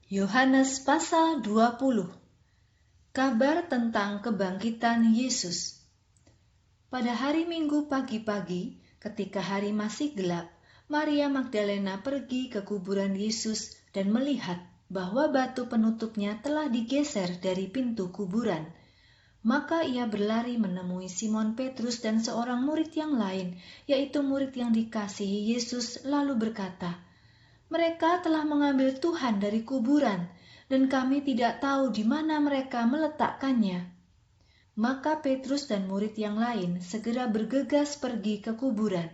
Yohanes pasal 20. Kabar tentang kebangkitan Yesus. Pada hari Minggu pagi-pagi, ketika hari masih gelap, Maria Magdalena pergi ke kuburan Yesus dan melihat bahwa batu penutupnya telah digeser dari pintu kuburan. Maka ia berlari menemui Simon Petrus dan seorang murid yang lain, yaitu murid yang dikasihi Yesus, lalu berkata, "Mereka telah mengambil Tuhan dari kuburan, dan kami tidak tahu di mana mereka meletakkannya." Maka Petrus dan murid yang lain segera bergegas pergi ke kuburan.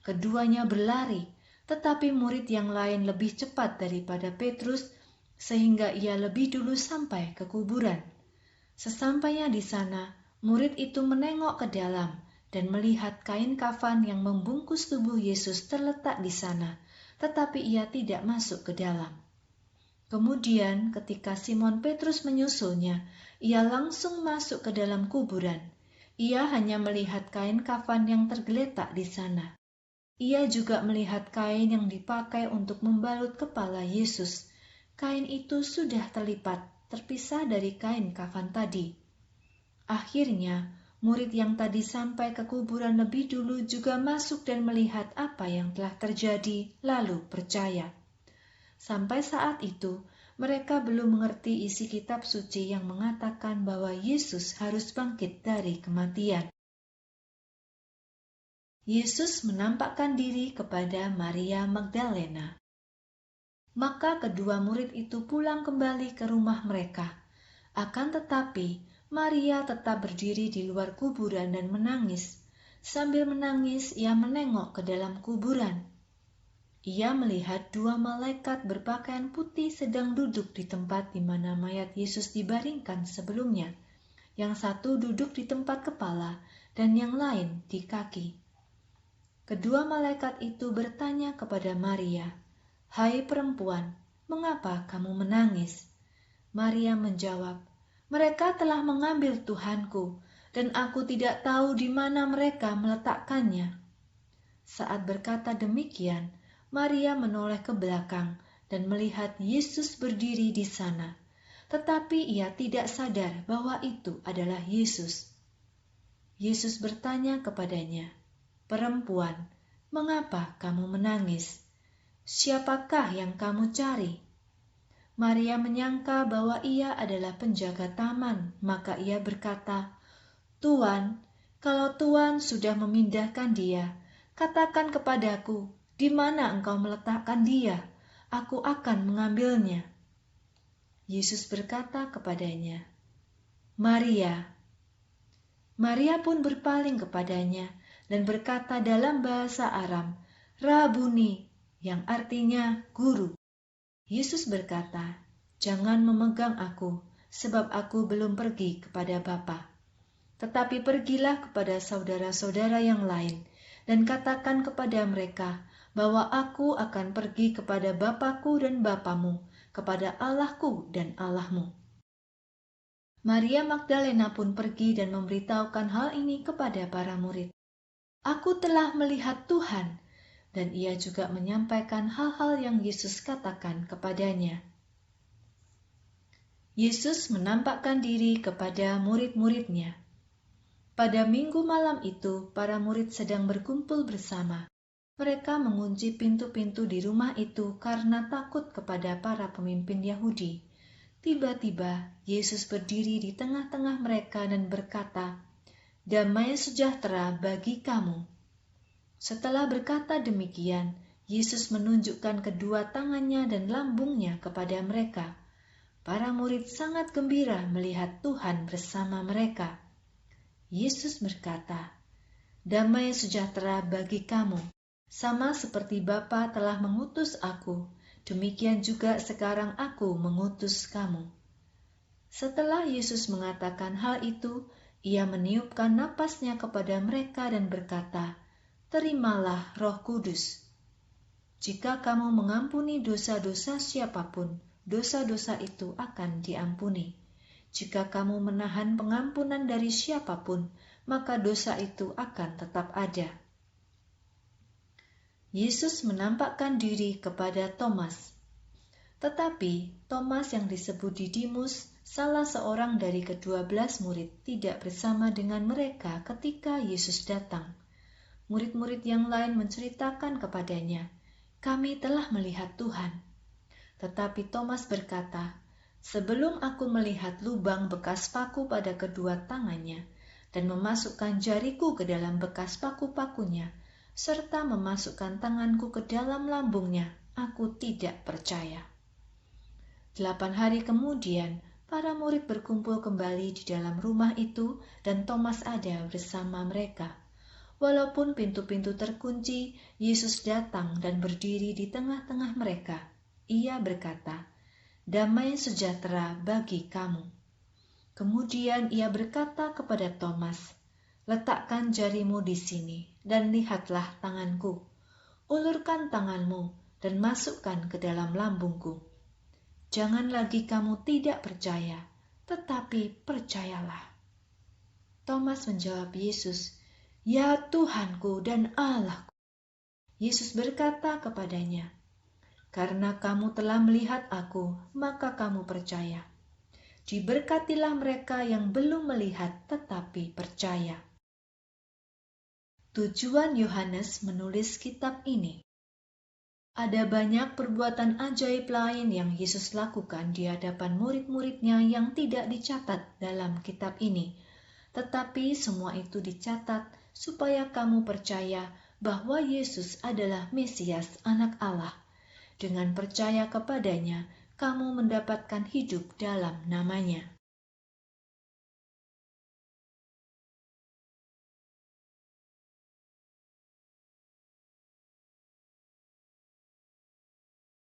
Keduanya berlari, tetapi murid yang lain lebih cepat daripada Petrus, sehingga ia lebih dulu sampai ke kuburan. Sesampainya di sana, murid itu menengok ke dalam dan melihat kain kafan yang membungkus tubuh Yesus terletak di sana, tetapi ia tidak masuk ke dalam. Kemudian ketika Simon Petrus menyusulnya, ia langsung masuk ke dalam kuburan. Ia hanya melihat kain kafan yang tergeletak di sana. Ia juga melihat kain yang dipakai untuk membalut kepala Yesus. Kain itu sudah terpisah dari kain kafan tadi. Akhirnya, murid yang tadi sampai ke kuburan lebih dulu juga masuk dan melihat apa yang telah terjadi, lalu percaya. Sampai saat itu, mereka belum mengerti isi kitab suci yang mengatakan bahwa Yesus harus bangkit dari kematian. Yesus menampakkan diri kepada Maria Magdalena. Maka kedua murid itu pulang kembali ke rumah mereka. Akan tetapi, Maria tetap berdiri di luar kuburan dan menangis. Sambil menangis, ia menengok ke dalam kuburan. Ia melihat dua malaikat berpakaian putih sedang duduk di tempat di mana mayat Yesus dibaringkan sebelumnya. Yang satu duduk di tempat kepala dan yang lain di kaki. Kedua malaikat itu bertanya kepada Maria, "Hai perempuan, mengapa kamu menangis?" Maria menjawab, "Mereka telah mengambil Tuhanku, dan aku tidak tahu di mana mereka meletakkannya." Saat berkata demikian, Maria menoleh ke belakang dan melihat Yesus berdiri di sana. Tetapi ia tidak sadar bahwa itu adalah Yesus. Yesus bertanya kepadanya, "Perempuan, mengapa kamu menangis? Siapakah yang kamu cari?" Maria menyangka bahwa ia adalah penjaga taman, maka ia berkata, "Tuan, kalau Tuan sudah memindahkan dia, katakan kepadaku, di mana engkau meletakkan dia? Aku akan mengambilnya." Yesus berkata kepadanya, "Maria." Maria pun berpaling kepadanya dan berkata dalam bahasa Aram, "Rabuni," yang artinya guru. Yesus berkata, "Jangan memegang aku, sebab aku belum pergi kepada Bapa. Tetapi pergilah kepada saudara-saudara yang lain, dan katakan kepada mereka bahwa aku akan pergi kepada Bapakku dan Bapamu, kepada Allahku dan Allahmu." Maria Magdalena pun pergi dan memberitahukan hal ini kepada para murid. "Aku telah melihat Tuhan," dan ia juga menyampaikan hal-hal yang Yesus katakan kepadanya. Yesus menampakkan diri kepada murid-muridnya. Pada minggu malam itu, para murid sedang berkumpul bersama. Mereka mengunci pintu-pintu di rumah itu karena takut kepada para pemimpin Yahudi. Tiba-tiba, Yesus berdiri di tengah-tengah mereka dan berkata, "Damai sejahtera bagi kamu." Setelah berkata demikian, Yesus menunjukkan kedua tangannya dan lambungnya kepada mereka. Para murid sangat gembira melihat Tuhan bersama mereka. Yesus berkata, "Damai sejahtera bagi kamu. Sama seperti Bapa telah mengutus aku, demikian juga sekarang aku mengutus kamu." Setelah Yesus mengatakan hal itu, ia meniupkan napasnya kepada mereka dan berkata, "Terimalah Roh Kudus. Jika kamu mengampuni dosa-dosa siapapun, dosa-dosa itu akan diampuni. Jika kamu menahan pengampunan dari siapapun, maka dosa itu akan tetap ada." Yesus menampakkan diri kepada Thomas. Tetapi Thomas yang disebut Didimus, salah seorang dari ke-12 murid, tidak bersama dengan mereka ketika Yesus datang. Murid-murid yang lain menceritakan kepadanya, "Kami telah melihat Tuhan." Tetapi Thomas berkata, "Sebelum aku melihat lubang bekas paku pada kedua tangannya, dan memasukkan jariku ke dalam bekas paku-pakunya, serta memasukkan tanganku ke dalam lambungnya, aku tidak percaya." 8 hari kemudian, para murid berkumpul kembali di dalam rumah itu dan Thomas ada bersama mereka. Walaupun pintu-pintu terkunci, Yesus datang dan berdiri di tengah-tengah mereka. Ia berkata, "Damai sejahtera bagi kamu." Kemudian ia berkata kepada Thomas, "Letakkan jarimu di sini dan lihatlah tanganku. Ulurkan tanganmu dan masukkan ke dalam lambungku. Jangan lagi kamu tidak percaya, tetapi percayalah." Thomas menjawab Yesus, "Ya Tuhanku dan Allahku." Yesus berkata kepadanya, "Karena kamu telah melihat aku, maka kamu percaya. Diberkatilah mereka yang belum melihat tetapi percaya." Tujuan Yohanes menulis kitab ini. Ada banyak perbuatan ajaib lain yang Yesus lakukan di hadapan murid-muridnya yang tidak dicatat dalam kitab ini. Tetapi semua itu dicatat supaya kamu percaya bahwa Yesus adalah Mesias, Anak Allah. Dengan percaya kepadanya, kamu mendapatkan hidup dalam namanya.